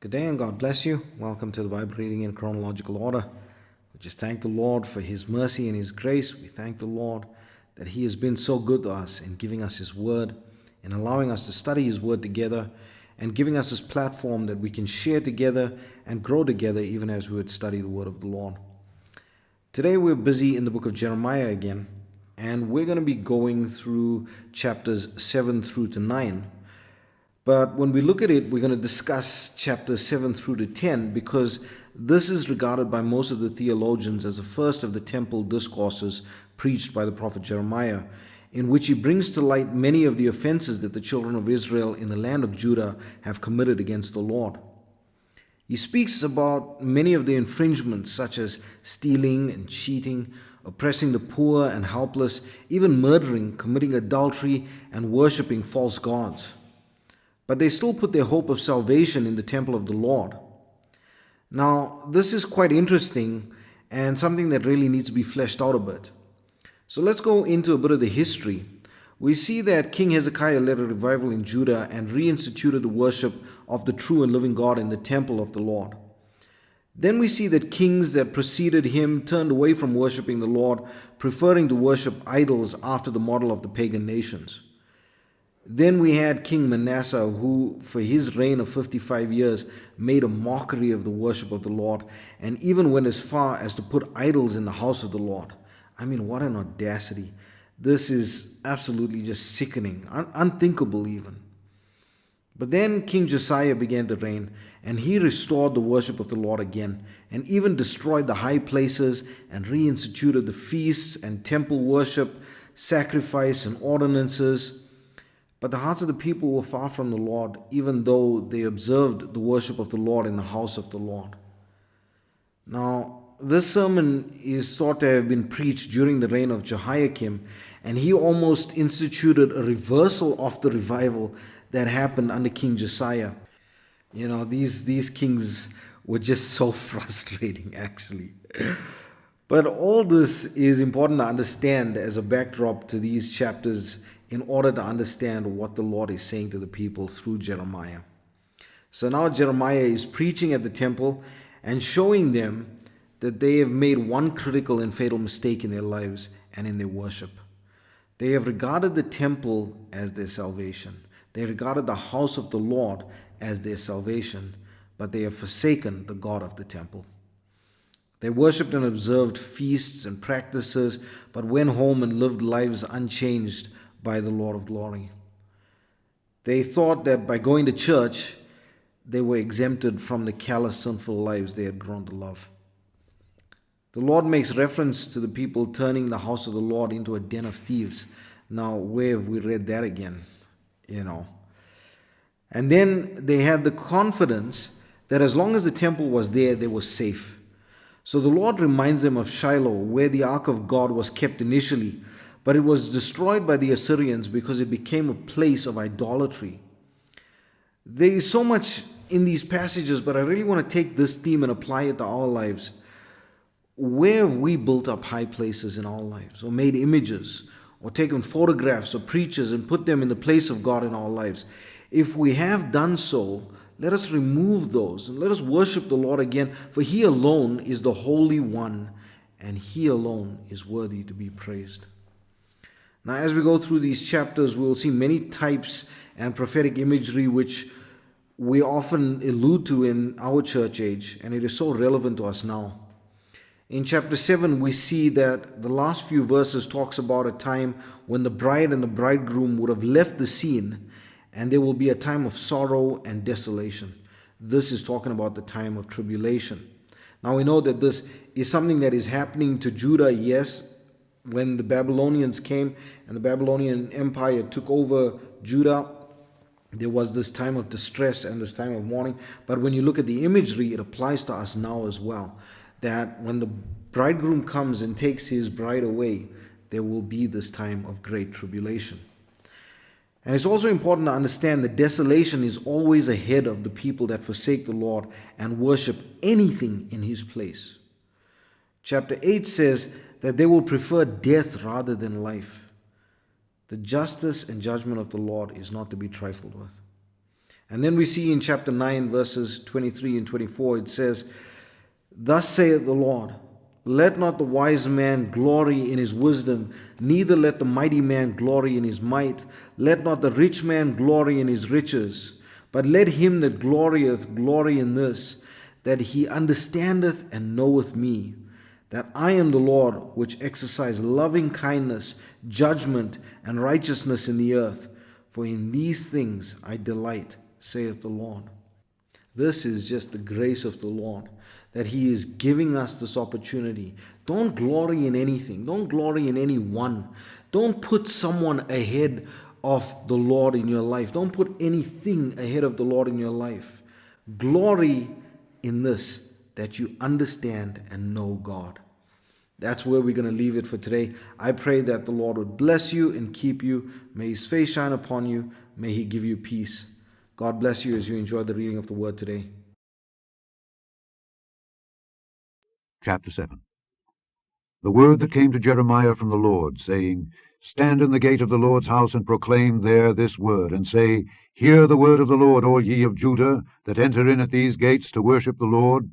Good day and God bless you. Welcome to the Bible reading in chronological order. We just thank the Lord for His mercy and His grace. We thank the Lord that He has been so good to us in giving us His word, in allowing us to study His word together, and giving us this platform that we can share together and grow together even as we would study the word of the Lord. Today we're busy in the book of Jeremiah again, and we're going to be going through chapters 7 through to 9. But when we look at it, we're going to discuss chapters 7 through to 10 because this is regarded by most of the theologians as the first of the temple discourses preached by the prophet Jeremiah, in which he brings to light many of the offenses that the children of Israel in the land of Judah have committed against the Lord. He speaks about many of the infringements such as stealing and cheating, oppressing the poor and helpless, even murdering, committing adultery, and worshipping false gods. But they still put their hope of salvation in the temple of the Lord. Now, this is quite interesting and something that really needs to be fleshed out a bit. So let's go into a bit of the history. We see that King Hezekiah led a revival in Judah and reinstituted the worship of the true and living God in the temple of the Lord. Then we see that kings that preceded him turned away from worshiping the Lord, preferring to worship idols after the model of the pagan nations. Then we had King Manasseh, who for his reign of 55 years made a mockery of the worship of the Lord and even went as far as to put idols in the house of the Lord. I mean, what an audacity. This is absolutely just sickening, unthinkable even. But then King Josiah began to reign, and he restored the worship of the Lord again, and even destroyed the high places and reinstituted the feasts and temple worship, sacrifice and ordinances. But the hearts of the people were far from the Lord, even though they observed the worship of the Lord in the house of the Lord. Now, this sermon is thought to have been preached during the reign of Jehoiakim, and he almost instituted a reversal of the revival that happened under King Josiah. You know, these kings were just so frustrating, actually. But all this is important to understand as a backdrop to these chapters in order to understand what the Lord is saying to the people through Jeremiah. So now Jeremiah is preaching at the temple and showing them that they have made one critical and fatal mistake in their lives and in their worship. They have regarded the temple as their salvation. They regarded the house of the Lord as their salvation, but they have forsaken the God of the temple. They worshipped and observed feasts and practices, but went home and lived lives unchanged by the Lord of glory. They thought that by going to church, they were exempted from the callous, sinful lives they had grown to love. The Lord makes reference to the people turning the house of the Lord into a den of thieves. Now, where have we read that again? And then they had the confidence that as long as the temple was there, they were safe. So the Lord reminds them of Shiloh, where the ark of God was kept initially, but it was destroyed by the Assyrians because it became a place of idolatry. There is so much in these passages, but I really want to take this theme and apply it to our lives. Where have we built up high places in our lives, or made images, or taken photographs of preachers and put them in the place of God in our lives? If we have done so, let us remove those and let us worship the Lord again, for He alone is the Holy One, and He alone is worthy to be praised. Now, as we go through these chapters, we will see many types and prophetic imagery which we often allude to in our church age, and it is so relevant to us now. In chapter 7, we see that the last few verses talks about a time when the bride and the bridegroom would have left the scene, and there will be a time of sorrow and desolation. This is talking about the time of tribulation. Now, we know that this is something that is happening to Judah, yes. When the Babylonians came and the Babylonian Empire took over Judah, there was this time of distress and this time of mourning. But when you look at the imagery, it applies to us now as well. That when the bridegroom comes and takes his bride away, there will be this time of great tribulation. And it's also important to understand that desolation is always ahead of the people that forsake the Lord and worship anything in His place. Chapter 8 says that they will prefer death rather than life. The justice and judgment of the Lord is not to be trifled with. And then we see in chapter 9, verses 23 and 24, it says, Thus saith the Lord, let not the wise man glory in his wisdom, neither let the mighty man glory in his might. Let not the rich man glory in his riches, but let him that glorieth glory in this, that he understandeth and knoweth me, that I am the Lord, which exercise loving kindness, judgment, and righteousness in the earth. For in these things I delight, saith the Lord. This is just the grace of the Lord, that He is giving us this opportunity. Don't glory in anything. Don't glory in anyone. Don't put someone ahead of the Lord in your life. Don't put anything ahead of the Lord in your life. Glory in this, that you understand and know God. That's where we're going to leave it for today. I pray that the Lord would bless you and keep you. May His face shine upon you. May He give you peace. God bless you as you enjoy the reading of the Word today. Chapter 7. The word that came to Jeremiah from the Lord, saying, Stand in the gate of the Lord's house, and proclaim there this word, and say, Hear the word of the Lord, all ye of Judah, that enter in at these gates to worship the Lord.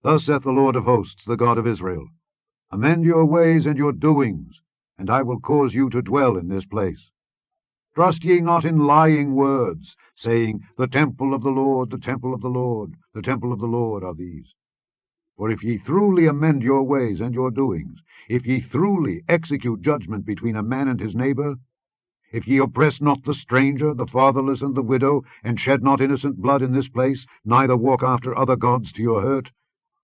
Thus saith the Lord of hosts, the God of Israel, Amend your ways and your doings, and I will cause you to dwell in this place. Trust ye not in lying words, saying, The temple of the Lord, the temple of the Lord, the temple of the Lord are these. For if ye truly amend your ways and your doings, if ye truly execute judgment between a man and his neighbor, if ye oppress not the stranger, the fatherless, and the widow, and shed not innocent blood in this place, neither walk after other gods to your hurt,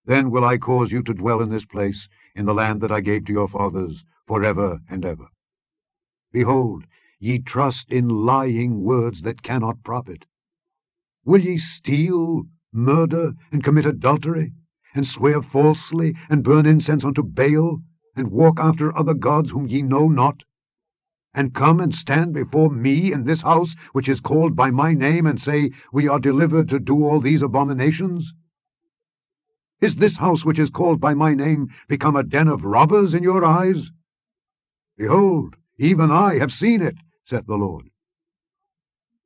then will I cause you to dwell in this place, in the land that I gave to your fathers, forever and ever. Behold, ye trust in lying words that cannot profit. Will ye steal, murder, and commit adultery, and swear falsely, and burn incense unto Baal, and walk after other gods whom ye know not? And come and stand before me in this house which is called by my name, and say, We are delivered to do all these abominations? Is this house which is called by my name become a den of robbers in your eyes? Behold, even I have seen it, saith the Lord.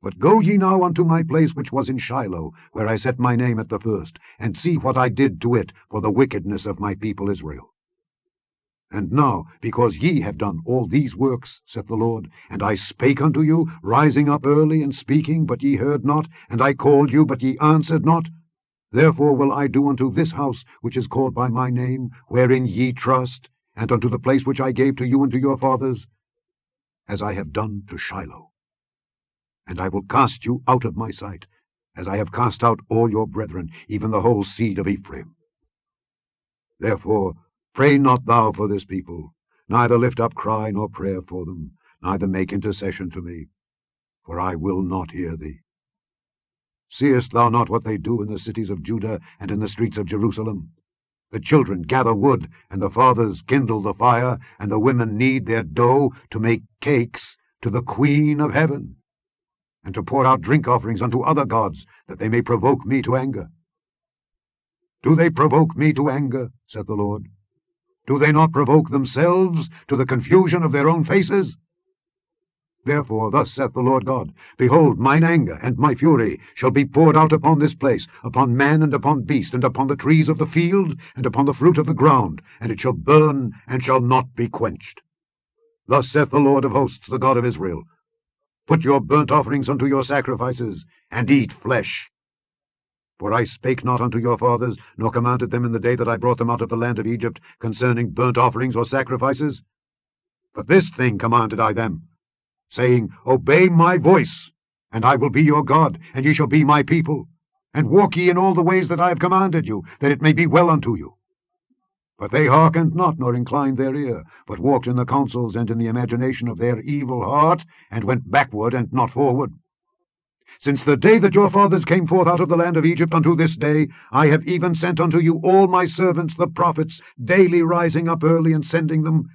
But go ye now unto my place which was in Shiloh, where I set my name at the first, and see what I did to it for the wickedness of my people Israel. And now, because ye have done all these works, saith the Lord, and I spake unto you, rising up early and speaking, but ye heard not, and I called you, but ye answered not, therefore will I do unto this house which is called by my name, wherein ye trust, and unto the place which I gave to you and to your fathers, as I have done to Shiloh. And I will cast you out of my sight, as I have cast out all your brethren, even the whole seed of Ephraim. Therefore pray not thou for this people, neither lift up cry nor prayer for them, neither make intercession to me, for I will not hear thee. Seest thou not what they do in the cities of Judah and in the streets of Jerusalem? The children gather wood, and the fathers kindle the fire, and the women knead their dough to make cakes to the Queen of heaven, and to pour out drink offerings unto other gods, that they may provoke me to anger. Do they provoke me to anger, saith the Lord? Do they not provoke themselves to the confusion of their own faces? Therefore thus saith the Lord God, Behold, mine anger and my fury shall be poured out upon this place, upon man and upon beast, and upon the trees of the field, and upon the fruit of the ground, and it shall burn, and shall not be quenched. Thus saith the Lord of hosts, the God of Israel, Put your burnt offerings unto your sacrifices, and eat flesh. For I spake not unto your fathers, nor commanded them in the day that I brought them out of the land of Egypt, concerning burnt offerings or sacrifices. But this thing commanded I them, saying, Obey my voice, and I will be your God, and ye shall be my people. And walk ye in all the ways that I have commanded you, that it may be well unto you. But they hearkened not, nor inclined their ear, but walked in the counsels and in the imagination of their evil heart, and went backward and not forward. Since the day that your fathers came forth out of the land of Egypt unto this day, I have even sent unto you all my servants the prophets, daily rising up early and sending them.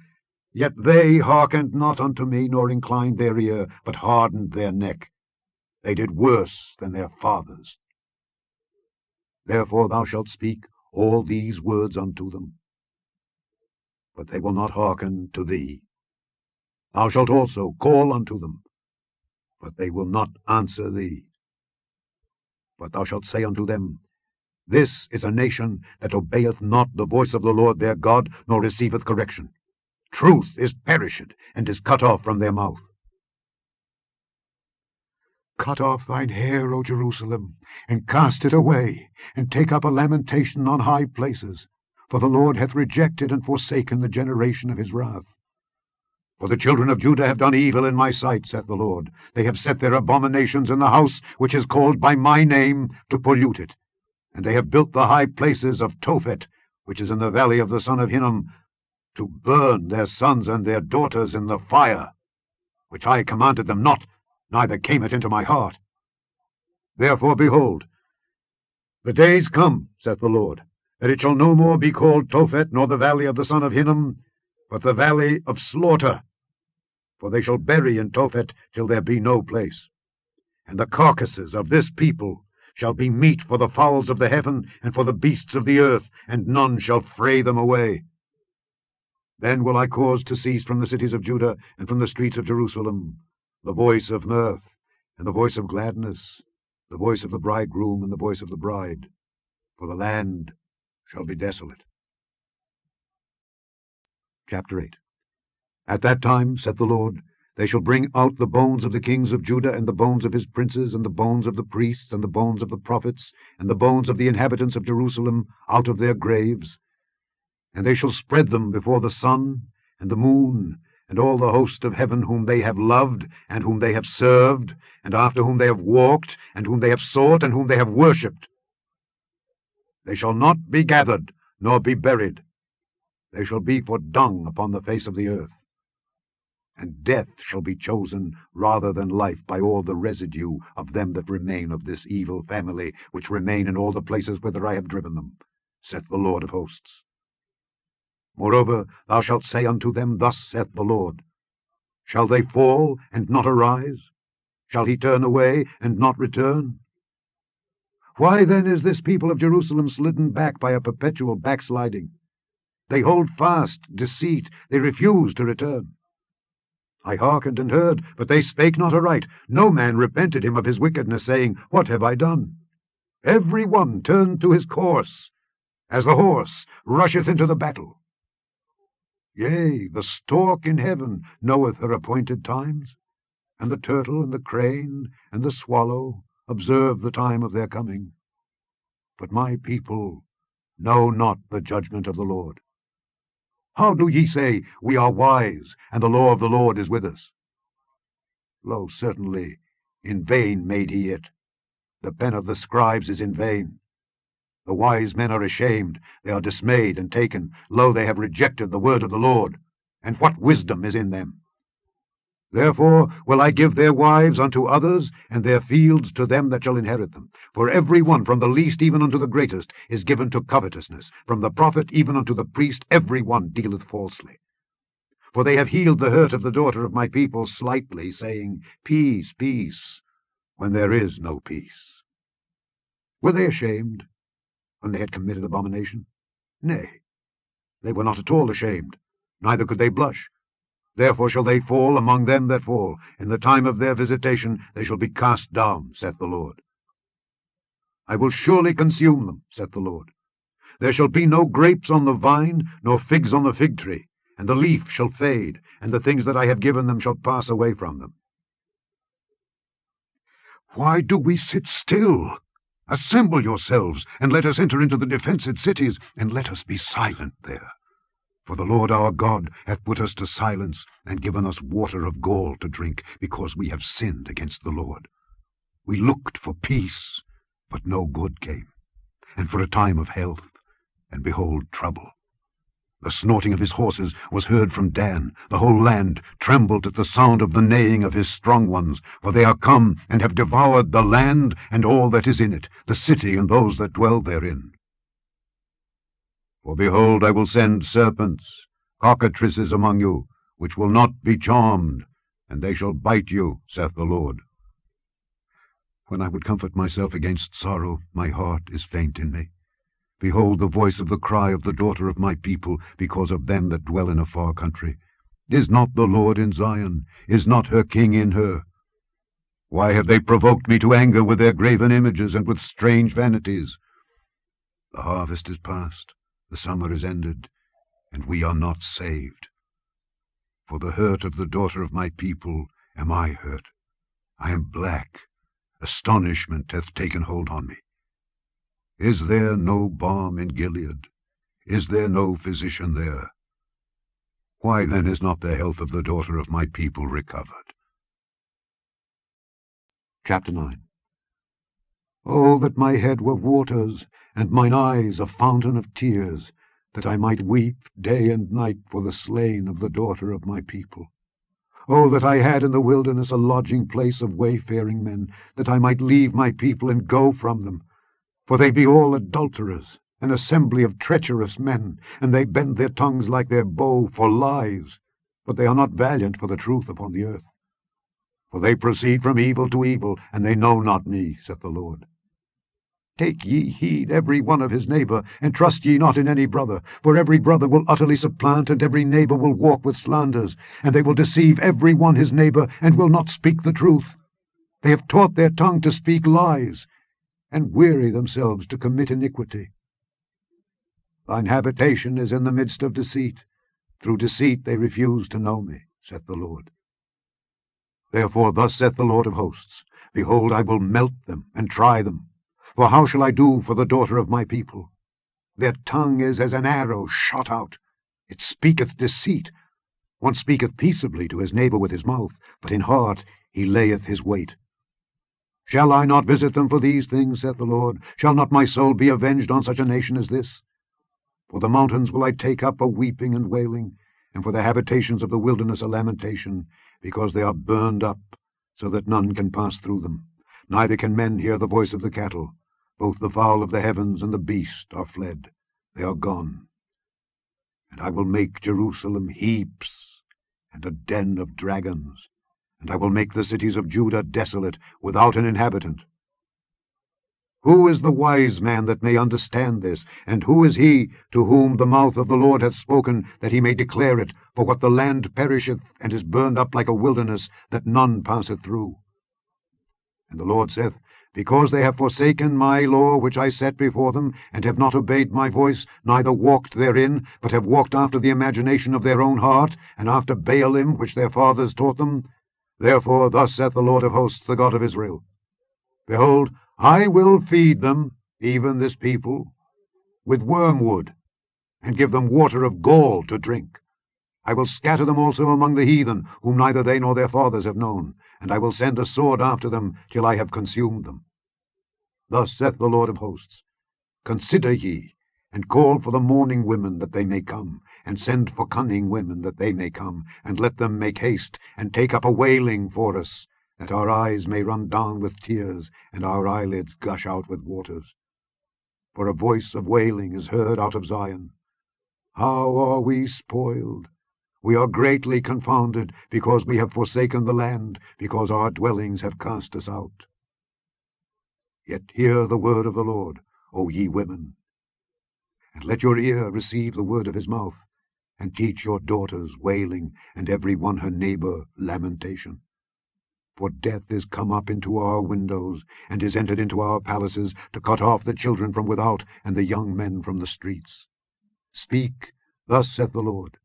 Yet they hearkened not unto me, nor inclined their ear, but hardened their neck. They did worse than their fathers. Therefore thou shalt speak all these words unto them, but they will not hearken to thee. Thou shalt also call unto them, but they will not answer thee. But thou shalt say unto them, This is a nation that obeyeth not the voice of the Lord their God, nor receiveth correction. Truth is perished, and is cut off from their mouth. Cut off thine hair, O Jerusalem, and cast it away, and take up a lamentation on high places. For the Lord hath rejected and forsaken the generation of his wrath. For the children of Judah have done evil in my sight, saith the Lord. They have set their abominations in the house which is called by my name, to pollute it. And they have built the high places of Tophet, which is in the valley of the son of Hinnom, to burn their sons and their daughters in the fire, which I commanded them not, neither came it into my heart. Therefore, behold, the days come, saith the Lord, that it shall no more be called Tophet, nor the valley of the son of Hinnom, but the valley of slaughter. For they shall bury in Tophet till there be no place. And the carcasses of this people shall be meat for the fowls of the heaven, and for the beasts of the earth, and none shall fray them away. Then will I cause to cease from the cities of Judah, and from the streets of Jerusalem, the voice of mirth, and the voice of gladness, the voice of the bridegroom, and the voice of the bride, for the land shall be desolate. Chapter 8. At that time, saith the Lord, they shall bring out the bones of the kings of Judah, and the bones of his princes, and the bones of the priests, and the bones of the prophets, and the bones of the inhabitants of Jerusalem, out of their graves. And they shall spread them before the sun, and the moon, and all the host of heaven, whom they have loved, and whom they have served, and after whom they have walked, and whom they have sought, and whom they have worshipped. They shall not be gathered, nor be buried. They shall be for dung upon the face of the earth. And death shall be chosen rather than life by all the residue of them that remain of this evil family, which remain in all the places whither I have driven them, saith the Lord of hosts. Moreover, thou shalt say unto them, Thus saith the Lord, Shall they fall and not arise? Shall he turn away and not return? Why then is this people of Jerusalem slidden back by a perpetual backsliding? They hold fast deceit, they refuse to return. I hearkened and heard, but they spake not aright. No man repented him of his wickedness, saying, What have I done? Every one turned to his course, as the horse rusheth into the battle. Yea, the stork in heaven knoweth her appointed times, and the turtle and the crane and the swallow observe the time of their coming. But my people know not the judgment of the Lord. How do ye say, We are wise, and the law of the Lord is with us? Lo, certainly, in vain made he it. The pen of the scribes is in vain. The wise men are ashamed, they are dismayed and taken. Lo, they have rejected the word of the Lord, and what wisdom is in them? Therefore will I give their wives unto others, and their fields to them that shall inherit them. For every one, from the least even unto the greatest, is given to covetousness. From the prophet even unto the priest, every one dealeth falsely. For they have healed the hurt of the daughter of my people slightly, saying, Peace, peace, when there is no peace. Were they ashamed when they had committed abomination? Nay, they were not at all ashamed, neither could they blush. Therefore shall they fall among them that fall. In the time of their visitation they shall be cast down, saith the Lord. I will surely consume them, saith the Lord. There shall be no grapes on the vine, nor figs on the fig tree, and the leaf shall fade, and the things that I have given them shall pass away from them. Why do we sit still? Assemble yourselves, and let us enter into the defenced cities, and let us be silent there. For the Lord our God hath put us to silence, and given us water of gall to drink, because we have sinned against the Lord. We looked for peace, but no good came, and for a time of health, and behold trouble. The snorting of his horses was heard from Dan. The whole land trembled at the sound of the neighing of his strong ones, for they are come, and have devoured the land, and all that is in it, the city and those that dwell therein. For behold, I will send serpents, cockatrices among you, which will not be charmed, and they shall bite you, saith the Lord. When I would comfort myself against sorrow, my heart is faint in me. Behold the voice of the cry of the daughter of my people, because of them that dwell in a far country. Is not the Lord in Zion? Is not her king in her? Why have they provoked me to anger with their graven images and with strange vanities? The harvest is past, the summer is ended, and we are not saved. For the hurt of the daughter of my people am I hurt. I am black. Astonishment hath taken hold on me. Is there no balm in Gilead? Is there no physician there? Why then is not the health of the daughter of my people recovered? Chapter 9. Oh, that my head were waters, and mine eyes a fountain of tears, that I might weep day and night for the slain of the daughter of my people. Oh, that I had in the wilderness a lodging place of wayfaring men, that I might leave my people and go from them. For they be all adulterers, an assembly of treacherous men, and they bend their tongues like their bow for lies, but they are not valiant for the truth upon the earth. For they proceed from evil to evil, and they know not me, saith the Lord. Take ye heed every one of his neighbour, and trust ye not in any brother. For every brother will utterly supplant, and every neighbour will walk with slanders, and they will deceive every one his neighbour, and will not speak the truth. They have taught their tongue to speak lies, and weary themselves to commit iniquity. Thine habitation is in the midst of deceit. Through deceit they refuse to know me, saith the Lord. Therefore thus saith the Lord of hosts, Behold, I will melt them, and try them. For how shall I do for the daughter of my people? Their tongue is as an arrow shot out. It speaketh deceit. One speaketh peaceably to his neighbour with his mouth, but in heart he layeth his weight. Shall I not visit them for these things, saith the Lord? Shall not my soul be avenged on such a nation as this? For the mountains will I take up a weeping and wailing, and for the habitations of the wilderness a lamentation, because they are burned up, so that none can pass through them. Neither can men hear the voice of the cattle. Both the fowl of the heavens and the beast are fled. They are gone. And I will make Jerusalem heaps, and a den of dragons. And I will make the cities of Judah desolate, without an inhabitant. Who is the wise man that may understand this? And who is he to whom the mouth of the Lord hath spoken, that he may declare it? For what the land perisheth, and is burned up like a wilderness, that none passeth through. And the Lord saith, Because they have forsaken my law which I set before them, and have not obeyed my voice, neither walked therein, but have walked after the imagination of their own heart, and after Baalim which their fathers taught them, therefore thus saith the Lord of hosts, the God of Israel, Behold, I will feed them, even this people, with wormwood, and give them water of gall to drink. I will scatter them also among the heathen, whom neither they nor their fathers have known, and I will send a sword after them, till I have consumed them. Thus saith the Lord of hosts, Consider ye, and call for the mourning women that they may come, and send for cunning women that they may come, and let them make haste, and take up a wailing for us, that our eyes may run down with tears, and our eyelids gush out with waters. For a voice of wailing is heard out of Zion. How are we spoiled! We are greatly confounded, because we have forsaken the land, because our dwellings have cast us out. Yet hear the word of the Lord, O ye women, and let your ear receive the word of his mouth, and teach your daughters wailing, and every one her neighbour lamentation. For death is come up into our windows, and is entered into our palaces, to cut off the children from without, and the young men from the streets. Speak, thus saith the Lord,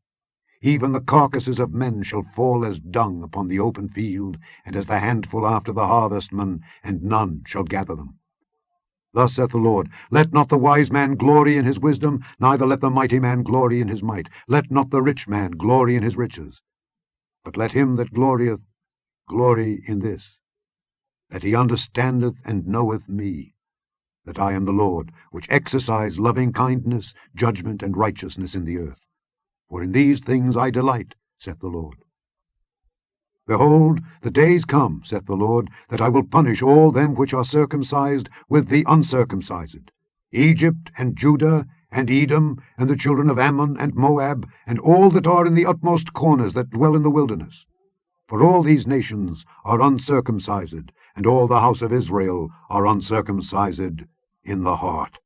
Even the carcasses of men shall fall as dung upon the open field, and as the handful after the harvestman, and none shall gather them. Thus saith the Lord, Let not the wise man glory in his wisdom, neither let the mighty man glory in his might. Let not the rich man glory in his riches. But let him that glorieth glory in this, that he understandeth and knoweth me, that I am the Lord, which exercise loving kindness, judgment, and righteousness in the earth. For in these things I delight, saith the Lord. Behold, the days come, saith the Lord, that I will punish all them which are circumcised with the uncircumcised, Egypt and Judah and Edom, and the children of Ammon and Moab, and all that are in the utmost corners that dwell in the wilderness. For all these nations are uncircumcised, and all the house of Israel are uncircumcised in the heart.